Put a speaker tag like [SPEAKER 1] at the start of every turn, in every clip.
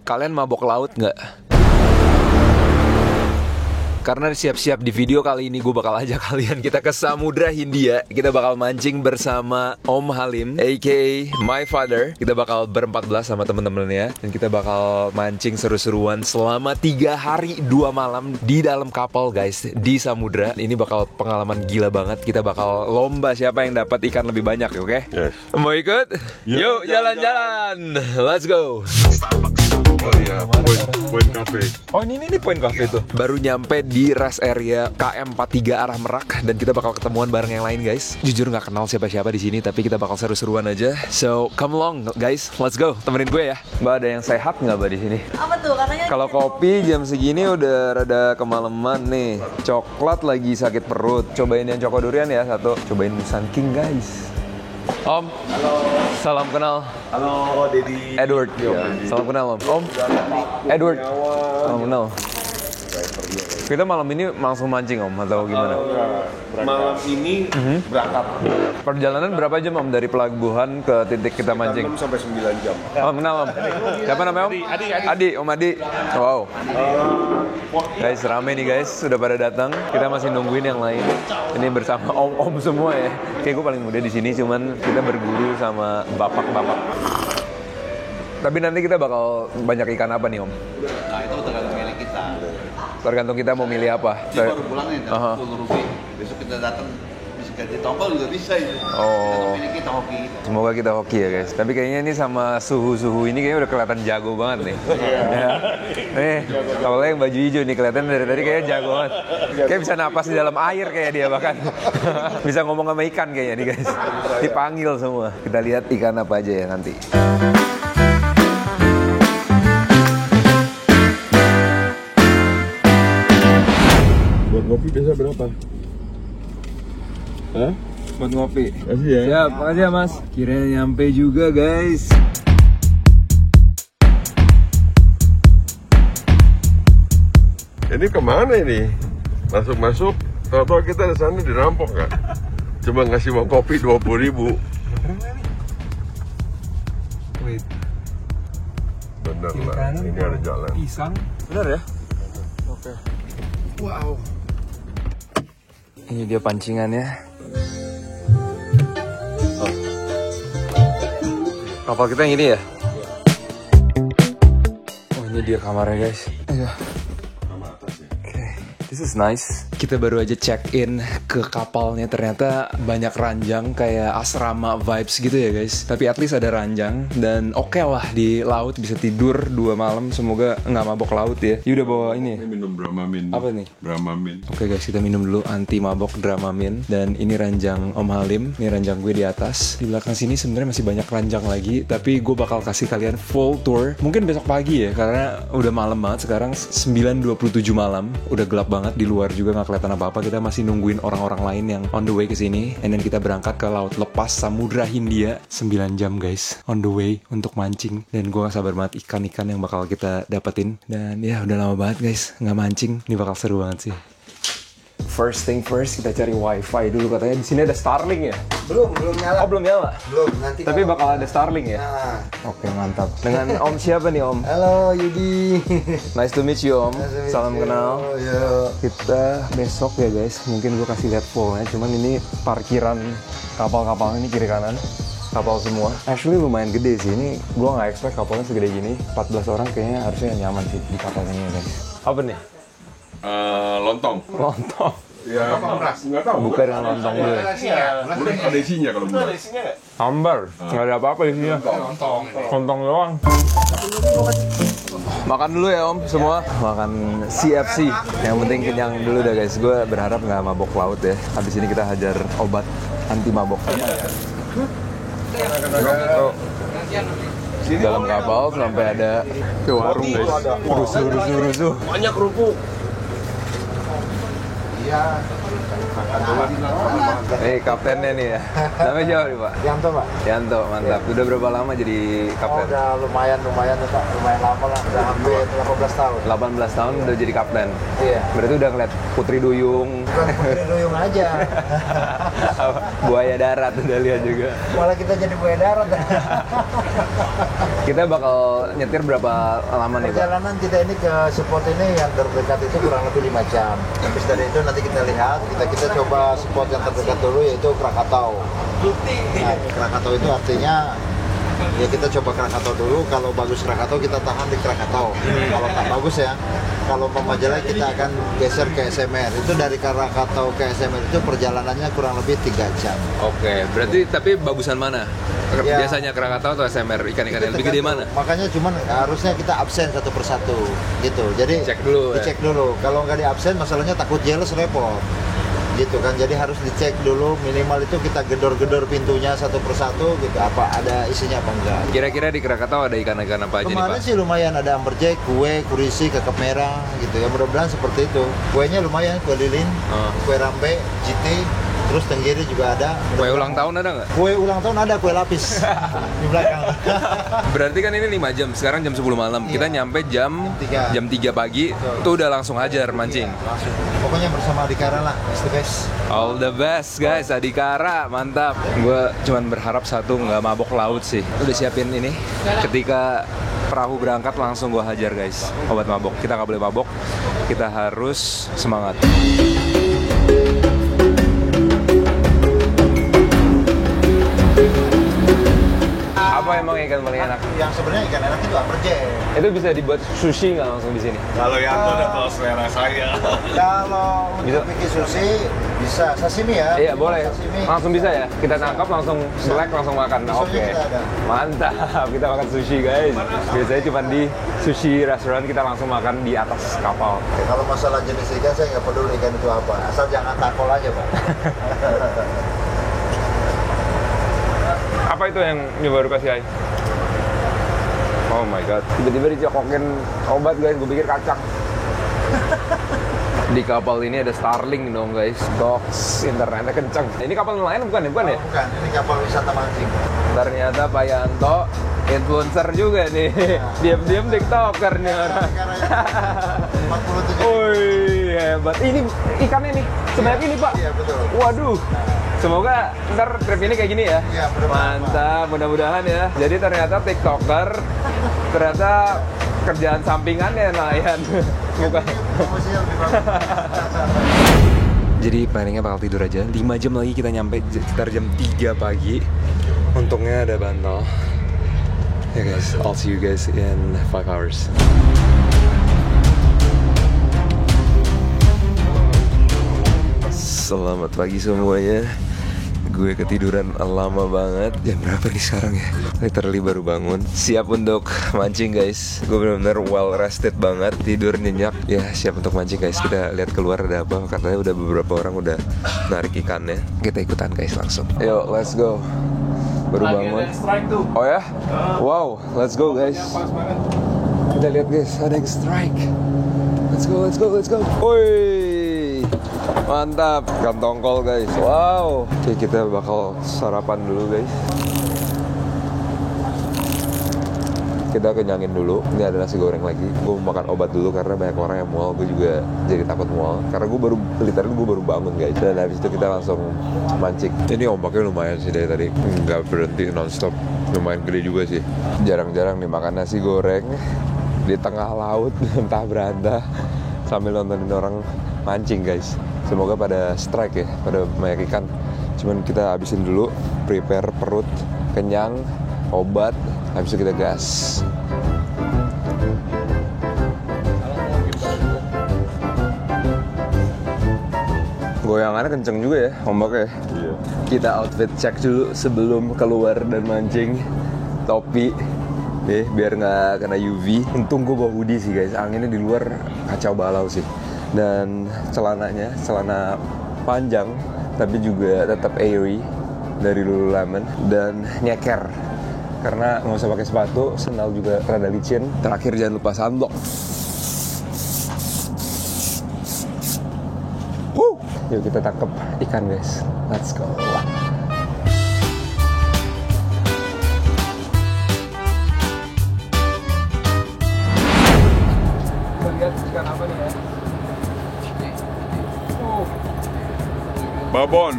[SPEAKER 1] Kalian mabok laut nggak? Karena siap-siap di video kali ini gue bakal ajak kalian kita ke Samudra Hindia. Kita bakal mancing bersama Om Halim, aka my father. Kita bakal ber-14 sama temen-temennya. Dan kita bakal mancing seru-seruan selama 3 hari 2 malam di dalam kapal guys, di Samudra. Ini bakal pengalaman gila banget. Kita bakal lomba siapa yang dapat ikan lebih banyak, oke?
[SPEAKER 2] Yes.
[SPEAKER 1] Mau ikut? Yuk jalan-jalan. Let's go.
[SPEAKER 2] Oh iya, Point Cafe.
[SPEAKER 1] Oh ini Point Cafe tuh. Baru nyampe di rest area KM43 arah Merak dan kita bakal ketemuan bareng yang lain guys. Jujur nggak kenal siapa-siapa di sini tapi kita bakal seru-seruan aja. So come along guys, let's go. Temenin gue ya. Mbak ada yang sehat nggak mbak di sini?
[SPEAKER 3] Apa tuh? Katanya
[SPEAKER 1] Kalau kopi jam segini udah rada kemalaman nih. Coklat lagi sakit perut. Cobain yang Choco Durian ya satu. Cobain Musang King guys. Om.
[SPEAKER 4] Halo.
[SPEAKER 1] Salam kenal.
[SPEAKER 4] Halo, Dedi.
[SPEAKER 1] Edward. Ya. Salam kenal Om. Om. Edward. Salam kenal. Kita malam ini langsung mancing Om atau gimana?
[SPEAKER 4] Malam ini berangkat.
[SPEAKER 1] Perjalanan berapa jam Om dari pelabuhan ke titik kita mancing?
[SPEAKER 4] 6 sampai 9 jam.
[SPEAKER 1] Oh kenal Om. Siapa namanya Om? Adi. Om Adi. Wow. Guys rame nih guys, sudah pada datang. Kita masih nungguin yang lain. Ini bersama om-om semua ya. Kayak gue paling muda di sini, cuman kita berguru sama bapak-bapak. Tapi nanti kita bakal banyak ikan apa nih Om?
[SPEAKER 5] Nah itu tergantung milik kita.
[SPEAKER 1] Tergantung kita mau milih apa.
[SPEAKER 5] Ini baru pulang nih, Rp10.000. Besok kita datang bisa ganti tongkol juga bisa itu. Tergantung milik kita, hoki kita.
[SPEAKER 1] Semoga kita hoki ya guys. Tapi kayaknya ini sama suhu-suhu ini kayaknya udah kelihatan jago banget nih. Ya. Nih, kalau yang baju hijau nih kelihatan dari tadi kayaknya jago banget. Kayak bisa napas di dalam air kayak dia bahkan. Bisa ngomong sama ikan kayaknya nih guys. Dipanggil semua. Kita lihat ikan apa aja ya nanti.
[SPEAKER 2] Buat kopi biasa berapa? Hah?
[SPEAKER 1] Buat ngopi.
[SPEAKER 2] Kasih ya.
[SPEAKER 1] Siap, makasih ya mas. Kirain nyampe juga guys.
[SPEAKER 2] Ini kemana ini? Masuk-masuk, tahu-tahu kita di sana dirampok nggak? Cuma ngasih mau kopi 20.000.
[SPEAKER 1] Wait,
[SPEAKER 2] Bener lah, ini ada jalan.
[SPEAKER 1] pisang. Bener ya? Oke. Wow. Ini dia pancingannya. Oh. Kapal kita yang ini ya? Oh ini dia kamarnya guys. Ayo. Oke, this is nice. Kita baru aja check in ke kapalnya, ternyata banyak ranjang kayak asrama vibes gitu ya guys. Tapi at least ada ranjang dan oke lah di laut bisa tidur 2 malam. Semoga nggak mabok laut ya. You udah bawa ini?
[SPEAKER 2] Ini minum Dramamin.
[SPEAKER 1] Apa nih?
[SPEAKER 2] Dramamin.
[SPEAKER 1] Oke guys, kita minum dulu anti mabok Dramamin. Dan ini ranjang Om Halim, ini ranjang gue di atas. Di belakang sini sebenarnya masih banyak ranjang lagi, tapi gue bakal kasih kalian full tour. Mungkin besok pagi ya, karena udah malam banget sekarang 9:27 malam. Udah gelap banget, di luar juga nggak kelihatan apa-apa. Kita masih nungguin orang-orang lain yang on the way ke sini. And then kita berangkat ke laut lepas Samudra Hindia. 9 jam guys, on the way untuk mancing. Dan gue gak sabar banget ikan-ikan yang bakal kita dapetin. Dan ya udah lama banget guys nggak mancing. Ini bakal seru banget sih. First thing first, kita cari wifi dulu. Katanya di sini ada Starlink ya?
[SPEAKER 6] Belum nyala.
[SPEAKER 1] Oh belum nyala?
[SPEAKER 6] Belum, nanti.
[SPEAKER 1] Tapi bakal ada Starlink ya?
[SPEAKER 6] Nah.
[SPEAKER 1] Oke mantap. Dengan Om siapa nih Om?
[SPEAKER 6] Halo Yudi.
[SPEAKER 1] Nice to meet you Om.
[SPEAKER 6] Nice to meet
[SPEAKER 1] Salam
[SPEAKER 6] you.
[SPEAKER 1] kenal.
[SPEAKER 6] Yo.
[SPEAKER 1] Kita besok ya guys, mungkin gue kasih lihat fullnya. Cuman ini parkiran kapal-kapal ini kiri kanan. Kapal semua. Actually lumayan gede sih. Ini gue nggak expect kapalnya segede gini. 14 orang kayaknya harusnya nyaman sih di kapal ini ya guys. Apa nih?
[SPEAKER 2] Lontong.
[SPEAKER 1] Lontong.
[SPEAKER 2] Ya, nggak tahu.
[SPEAKER 1] Buka dengan lontong dulu ya.
[SPEAKER 2] Boleh ada isinya kalau mau.
[SPEAKER 1] Hambar. Nggak ada apa-apa di sini. Lontong doang. Makan dulu ya Om semua. Makan CFC. Yang penting kenyang dulu dah guys. Gue berharap nggak mabok laut ya. Habis ini kita hajar obat anti mabok. Dalam kapal sampai ada ke warung guys. Rusuh.
[SPEAKER 4] Banyak kerupuk.
[SPEAKER 6] Iya.
[SPEAKER 1] Kaptennya nih ya. Namanya siapa nih Pak?
[SPEAKER 6] Yanto Pak.
[SPEAKER 1] Yanto, mantap. Udah berapa lama jadi
[SPEAKER 6] Oh,
[SPEAKER 1] kapten?
[SPEAKER 6] udah lumayan Pak. Lumayan lama lah. Udah hampir 18 tahun.
[SPEAKER 1] 18 tahun udah jadi kapten.
[SPEAKER 6] Iya.
[SPEAKER 1] Berarti udah ngeliat Putri Duyung,
[SPEAKER 6] Bukan Putri Duyung aja.
[SPEAKER 1] buaya darat udah lihat juga.
[SPEAKER 6] Malah kita jadi buaya darat.
[SPEAKER 1] Kita bakal nyetir berapa lama nih, Pak?
[SPEAKER 6] Perjalanan kita ini ke spot ini yang terdekat itu kurang lebih 5 jam. Habis dari itu nanti kita lihat, kita coba spot yang terdekat dulu yaitu Krakatau. Nah, Krakatau itu artinya ya kita coba Krakatau dulu. Kalau bagus Krakatau kita tahan di Krakatau. Kalau tak bagus ya, kalau Majalah kita akan geser ke SMR. Itu dari Krakatau ke SMR itu perjalanannya kurang lebih 3 jam.
[SPEAKER 1] Oke, berarti tapi bagusan mana?
[SPEAKER 6] Ya.
[SPEAKER 1] Biasanya Krakatau atau SMR? Ikan-ikan yang lebih gede mana?
[SPEAKER 6] Makanya cuman harusnya kita absen satu persatu gitu. Jadi
[SPEAKER 1] Cek dulu, ya?
[SPEAKER 6] dicek dulu. Kalau nggak di absen masalahnya takut jealous repot. Gitu kan. Jadi harus dicek dulu, minimal itu kita gedor-gedor pintunya satu persatu gitu. Apa ada isinya apa enggak.
[SPEAKER 1] Kira-kira di Krakatau ada ikan-ikan apa aja nih,
[SPEAKER 6] Kemarin
[SPEAKER 1] Pak?
[SPEAKER 6] sih lumayan ada amberjack, kue, kurisi, kakap merah gitu ya. Mudah-mudahan seperti itu. Kuenya lumayan, kue lilin, kue rambe, jiti, terus tenggiri juga ada.
[SPEAKER 1] Kue ulang tahun ada nggak?
[SPEAKER 6] Kue ulang tahun ada, kue lapis di belakang.
[SPEAKER 1] Berarti kan ini 5 jam, sekarang jam 10 malam. Kita nyampe jam 3 pagi, itu udah langsung hajar mancing.
[SPEAKER 6] Langsung. Pokoknya bersama Adhikara lah, it's the best.
[SPEAKER 1] All the best guys, Adhikara, mantap. Gue cuman berharap satu, nggak mabok laut sih. Udah siapin ini, ketika perahu berangkat langsung gue hajar guys. Obat mabok, kita nggak boleh mabok, kita harus semangat. Apa emang ikan paling enak?
[SPEAKER 6] Yang sebenarnya ikan enak itu amberjack.
[SPEAKER 1] Itu bisa dibuat sushi nggak langsung di sini?
[SPEAKER 4] Kalau yang itu udah tahu selera saya.
[SPEAKER 6] Kalau
[SPEAKER 1] Bisa.
[SPEAKER 6] untuk bikin sushi bisa sashimi ya.
[SPEAKER 1] Iya boleh,
[SPEAKER 6] Sashimi.
[SPEAKER 1] langsung bisa ya. Kita tangkap langsung selek langsung makan.
[SPEAKER 6] Pisaunya
[SPEAKER 1] Oke,
[SPEAKER 6] kita ada.
[SPEAKER 1] mantap. Kita makan sushi guys. Biasanya cuma di sushi restoran, kita langsung makan di atas kapal.
[SPEAKER 6] Oke, kalau masalah jenis ikan saya nggak peduli ikan itu apa, asal jangan takol aja Pak.
[SPEAKER 1] Apa itu yang baru kasih Ai? Oh my god, tiba-tiba dicokokin obat guys, gue pikir kacang. Di kapal ini ada Starlink dong guys, box internetnya kenceng. Ini kapal nelayan bukan ya? Bukan ya?
[SPEAKER 6] Bukan, ini kapal wisata mancing.
[SPEAKER 1] Ternyata Pak Yanto influencer juga nih. Diam-diam tiktoker nih orang.
[SPEAKER 6] 47.
[SPEAKER 1] Wih, hebat. Ini ikannya nih, sebanyak ini Pak.
[SPEAKER 6] Iya betul.
[SPEAKER 1] Waduh. Semoga ntar trip ini kayak gini ya.
[SPEAKER 6] Iya, mudah-mudahan,
[SPEAKER 1] Mantap, mudah-mudahan ya. Jadi ternyata tiktoker, ternyata kerjaan sampingannya nelayan. Bukan.
[SPEAKER 6] Promosinya lebih bagus.
[SPEAKER 1] Jadi planningnya bakal tidur aja. 5 jam lagi kita nyampe sekitar jam 3 pagi. Untungnya ada bantal. Ya guys, I'll see you guys in 5 hours. Selamat pagi semuanya. Gue ketiduran lama banget. Jam berapa nih sekarang ya? Literally baru bangun. Siap untuk mancing guys. Gue benar-benar well rested banget. Tidur nyenyak. Ya siap untuk mancing guys. Kita lihat keluar ada apa. Katanya udah beberapa orang udah narik ikannya. Kita ikutan guys langsung. Yo let's go. Baru bangun. Oh ya? Wow, let's go guys. Kita lihat guys, ada yang strike. Let's go, let's go, let's go. Woi, mantap, ikan tongkol guys. Wow. Oke, kita bakal sarapan dulu guys. Kita kenyangin dulu. Ini ada nasi goreng lagi. Gue mau makan obat dulu karena banyak orang yang mual. Gue juga jadi takut mual. Karena gue baru bangun guys. Dan habis itu kita langsung mancing. Ini ombaknya lumayan sih dari tadi. Nggak berhenti nonstop. Lumayan gede juga sih. Jarang-jarang nih makan nasi goreng di tengah laut entah berantah sambil nontonin orang mancing guys. Semoga pada strike ya, pada banyak ikan. Cuman kita habisin dulu, prepare perut, kenyang, obat, habis itu kita gas. Goyangannya kenceng juga ya, ombaknya. Iya. Kita outfit check dulu sebelum keluar dan mancing. Topi nih biar nggak kena UV. Untung gue bawa hoodie sih guys, anginnya di luar kacau balau sih. Dan celananya, celana panjang tapi juga tetap airy dari Lululemon dan nyeker karena nggak usah pakai sepatu, sandal juga rada licin. Terakhir jangan lupa sunblock. Yuk kita tangkap ikan guys, let's go. Lihat ikan apa nih ya?
[SPEAKER 2] Babon.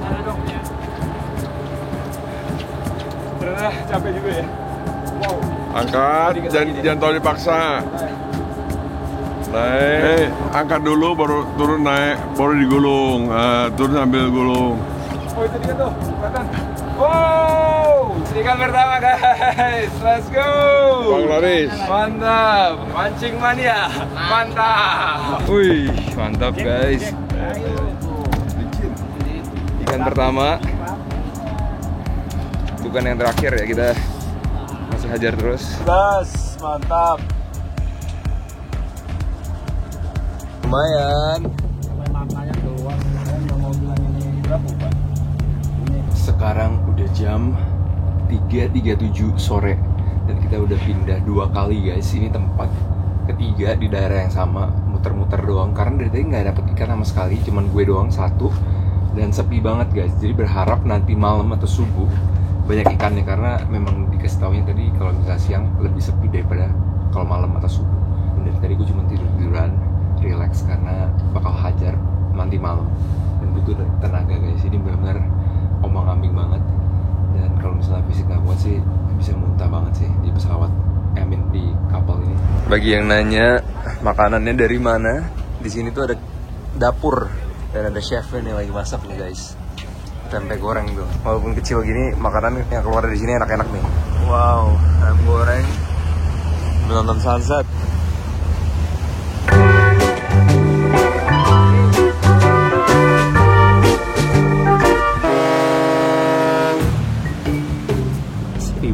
[SPEAKER 1] Ada dong ya. Ternyata capek juga ya.
[SPEAKER 2] Angkat, jangan terlalu dipaksa. Naik, angkat dulu baru turun naik, baru digulung. Turun sambil gulung.
[SPEAKER 1] Oh itu dia tuh, kelihatan. Wow, ikan pertama guys, let's go.
[SPEAKER 2] Bang Laris.
[SPEAKER 1] Mantap, mancing mania, mantap. Wih, mantap guys. Ikan pertama, bukan yang terakhir ya, kita masih hajar terus. Gas, mantap. Lumayan. Sekarang udah jam 3.37 sore dan kita udah pindah 2 kali guys. Ini tempat ketiga di daerah yang sama, muter-muter doang karena dari tadi nggak dapet ikan sama sekali, cuman gue doang satu dan sepi banget guys. Jadi berharap nanti malam atau subuh banyak ikannya karena memang dikasih taunya tadi kalau misalnya siang lebih sepi daripada kalau malam atau subuh. Dan dari tadi gue cuma tiduran, relax karena bakal hajar nanti malam dan butuh tenaga guys. Ini benar-benar ombang-ambing banget dan kalau misalnya fisik nggak kuat sih bisa muntah banget sih di pesawat, di kapal ini. Bagi yang nanya makanannya dari mana, di sini tuh ada dapur dan ada chefnya nih lagi masak nih guys. Tempe goreng tuh, walaupun kecil gini makanan yang keluar dari sini enak-enak nih. Wow, ayam goreng, menonton sunset.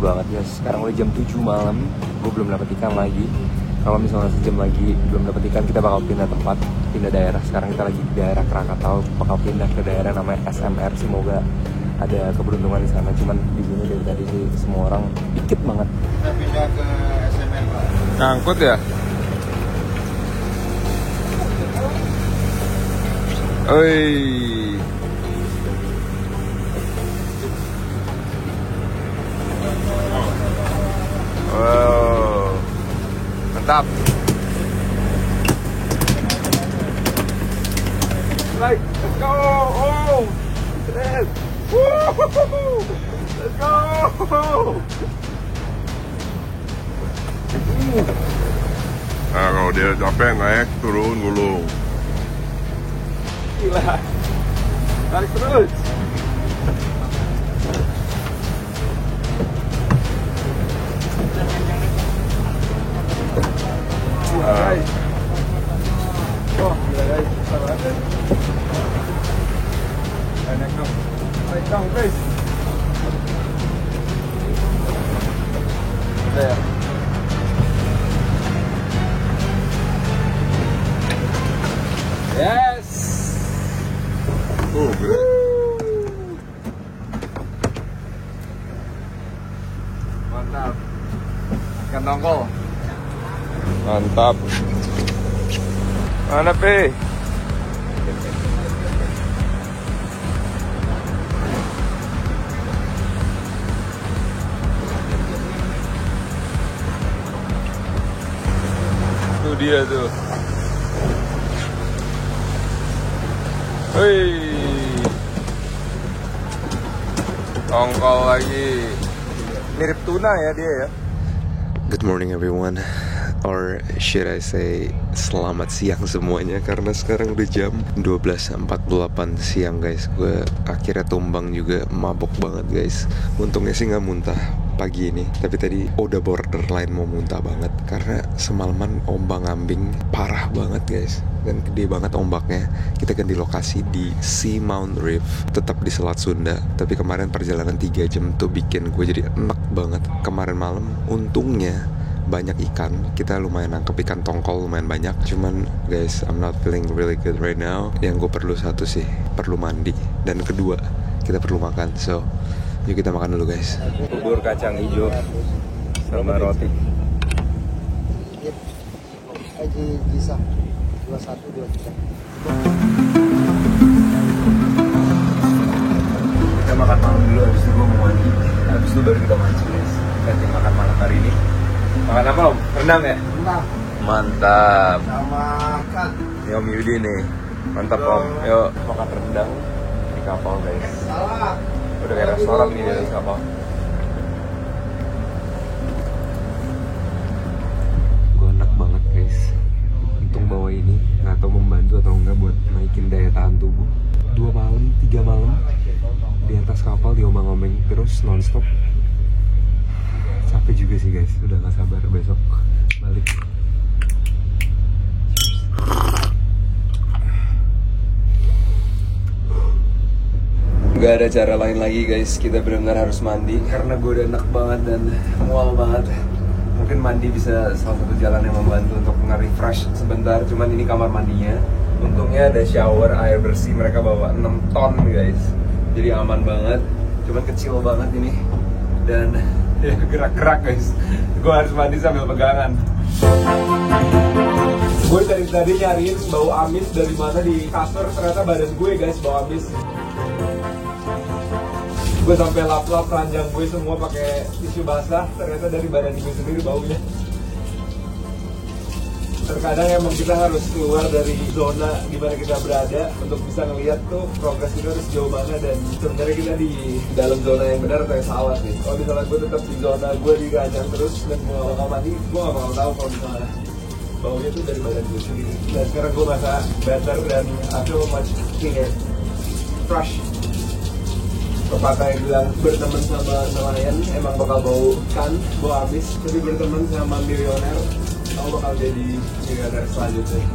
[SPEAKER 1] Banget guys, sekarang udah jam 7 malam, gue belum dapet ikan lagi. Kalau misalnya sejam lagi belum dapet ikan, kita bakal pindah tempat, pindah daerah. Sekarang kita lagi di daerah Krakatau, bakal pindah ke daerah namanya SMR. Semoga ada keberuntungan di sana. Cuman di sini dari tadi sih semua orang dikit banget.
[SPEAKER 6] Kita pindah ke SMR Pak.
[SPEAKER 1] Ngangkut ya? Oi. Wow, mantap. Like, let's go. Oh, yes. Woo! Let's go.
[SPEAKER 2] Nah, kalau dia capek naik, turun, gulung.
[SPEAKER 1] Gila. Tarik terus. Guys. Oh, gila guys, besar banget. Naik dong. Naik dong guys. Udah ya. Yes.
[SPEAKER 2] Oh, gede.
[SPEAKER 1] Mantap. Ikan tongkol. Mantap. Mana Pe? Tuh dia tuh. Hei. Tongkol lagi. Mirip tuna ya dia ya. Good morning everyone. Or should I say selamat siang semuanya, karena sekarang udah jam 12.48 siang guys. Gue akhirnya tumbang juga, mabok banget guys. Untungnya sih gak muntah pagi ini, tapi tadi udah borderline mau muntah banget karena semalaman ombang-ambing parah banget guys, dan gede banget ombaknya. Kita ganti lokasi di Seamount Reef, tetap di Selat Sunda, tapi kemarin perjalanan 3 jam tuh bikin gue jadi enak banget. Kemarin malam untungnya banyak ikan, kita lumayan nangkep ikan tongkol lumayan banyak. Cuman guys, I'm not feeling really good right now. Yang gue perlu satu sih, perlu mandi, dan kedua kita perlu makan. So yuk kita makan dulu guys. Bubur kacang hijau sama roti.
[SPEAKER 6] Haji Gisa 2123.
[SPEAKER 1] Kita makan malam dulu, habis itu gue mau mandi, habis itu baru kita mancing guys. Ganti makan malam hari ini. Makan apa om? Rendang ya?
[SPEAKER 6] Rendang.
[SPEAKER 1] Mantap.
[SPEAKER 6] Sama ikan.
[SPEAKER 1] Ini Om Yudi nih. Mantap om. Yuk makan rendang di kapal guys.
[SPEAKER 6] Salah.
[SPEAKER 1] Udah kayak restoran nih di kapal. naikin daya tahan tubuh. 2 malam, 3 malam di atas kapal diomong-omeng terus nonstop. Capek juga sih guys, udah gak sabar besok balik. Gak ada cara lain lagi guys, kita benar-benar harus mandi karena gue udah enak banget dan mual banget. Mungkin mandi bisa salah satu jalan yang membantu untuk nge-refresh sebentar. Cuman ini kamar mandinya, untungnya ada shower air bersih, mereka bawa 6 ton guys, jadi aman banget. Cuman kecil banget ini dan ya gerak-gerak guys. Gue harus mandi sambil pegangan. Gue tadi nyariin bau amis dari mana di kasur, ternyata badan gue guys bau amis. Gue sampai lap-lap ranjang gue semua pakai tisu basah, ternyata dari badan gue sendiri baunya. Terkadang emang kita harus keluar dari zona di mana kita berada untuk bisa ngeliat tuh progres kita harus jauh mana, dan sebenarnya kita di dalam zona yang benar atau yang salah nih. Kalau misalnya gue tetap di zona gue di ranjang terus dan gue gak bakal mandi, gue gak bakal tahu kalau misalnya baunya tuh dari badan gue sendiri. Dan sekarang gue merasa better dan I feel much cleaner, fresh. Pepatah yang bilang berteman sama nelayan emang bakal bau kan, bau amis, tapi berteman sama milioner kamu bakal jadi milioner selanjutnya.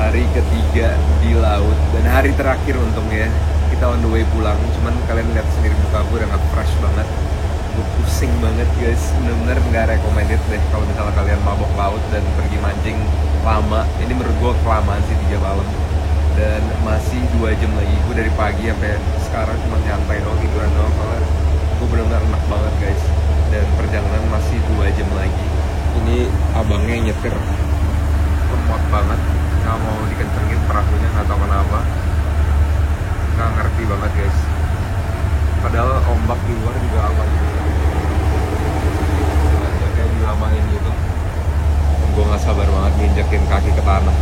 [SPEAKER 1] Hari ketiga di laut dan hari terakhir untungnya kita on the way pulang. Cuman kalian lihat sendiri muka gue udah gak fresh banget, gue pusing banget guys. Bener-bener gak recommended deh kalau misalnya kalian mabok laut dan pergi mancing lama. Ini menurut gue kelamaan sih 3 malam dan masih 2 jam lagi. Gue dari pagi sampai sekarang cuma nyantai doang, tiduran doang, soalnya gue bener-bener enak banget guys. Dan perjalanan masih 2 jam lagi. Ini abangnya nyetir lemot banget, nggak mau dikencengin perahunya, nggak tahu kenapa, nggak ngerti banget guys. Padahal ombak di luar juga aman, kayak dilamain gitu. Gue nggak sabar banget nginjekin kaki ke tanah.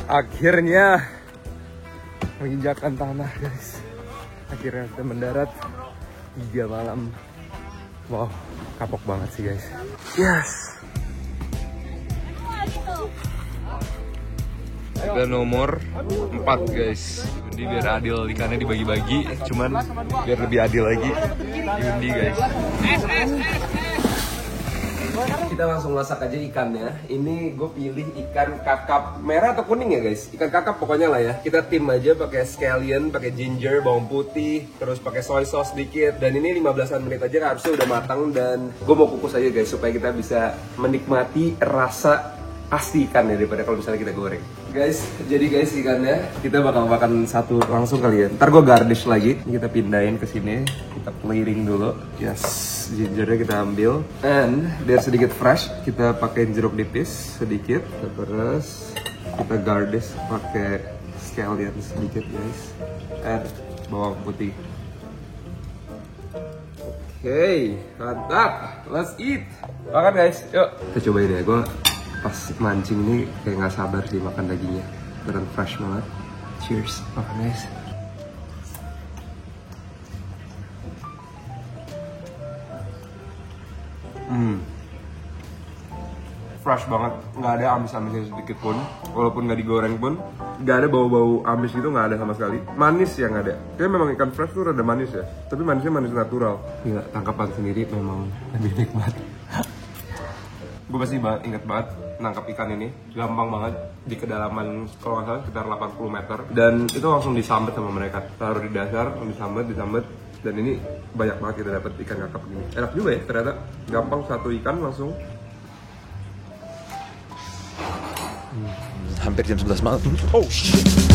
[SPEAKER 1] Akhirnya menginjakan tanah guys. Akhirnya kita mendarat 3 malam. Wow, kapok banget sih guys. Yes. Kita nomor 4 guys. Jadi biar adil ikannya dibagi-bagi, cuman biar lebih adil lagi diundi guys. Kita langsung masak aja ikannya. Ini gue pilih ikan kakap merah atau kuning ya guys. Ikan kakap pokoknya lah ya. Kita tim aja pakai scallion, pakai ginger, bawang putih, terus pakai soy sauce sedikit. Dan ini 15-an menit aja harusnya udah matang. Dan gue mau kukus aja guys supaya kita bisa menikmati rasa asli ikannya daripada kalau misalnya kita goreng. Guys, jadi guys ikannya kita bakal makan satu langsung kali ya. Ntar gue garnish lagi. Kita pindahin ke sini. Kita plating dulu. Yes, gingernya kita ambil. And biar sedikit fresh, kita pakai jeruk nipis sedikit. Terus kita garnish pakai scallion sedikit guys. And bawang putih. Oke, mantap. Let's eat. Makan guys, yuk. Kita cobain ya. Gue pas mancing ini kayak nggak sabar sih makan dagingnya, beneran fresh banget. Cheers, makan guys. Fresh banget, nggak ada amis-amisnya sedikit pun. Walaupun nggak digoreng pun, nggak ada bau-bau amis gitu, nggak ada sama sekali. Manis yang ada. Kayak memang ikan fresh tuh rada manis ya, tapi manisnya manis natural. Gila, tangkapan sendiri memang lebih nikmat. Gue pasti inget banget nangkap ikan ini, gampang banget, di kedalaman kalau nggak salah sekitar 80 meter, dan itu langsung disambet sama mereka, taruh di dasar, disambet, dan ini banyak banget kita dapat ikan kakap gini. Enak juga ya ternyata, gampang satu ikan langsung. Hampir jam 11 malam. Oh shit.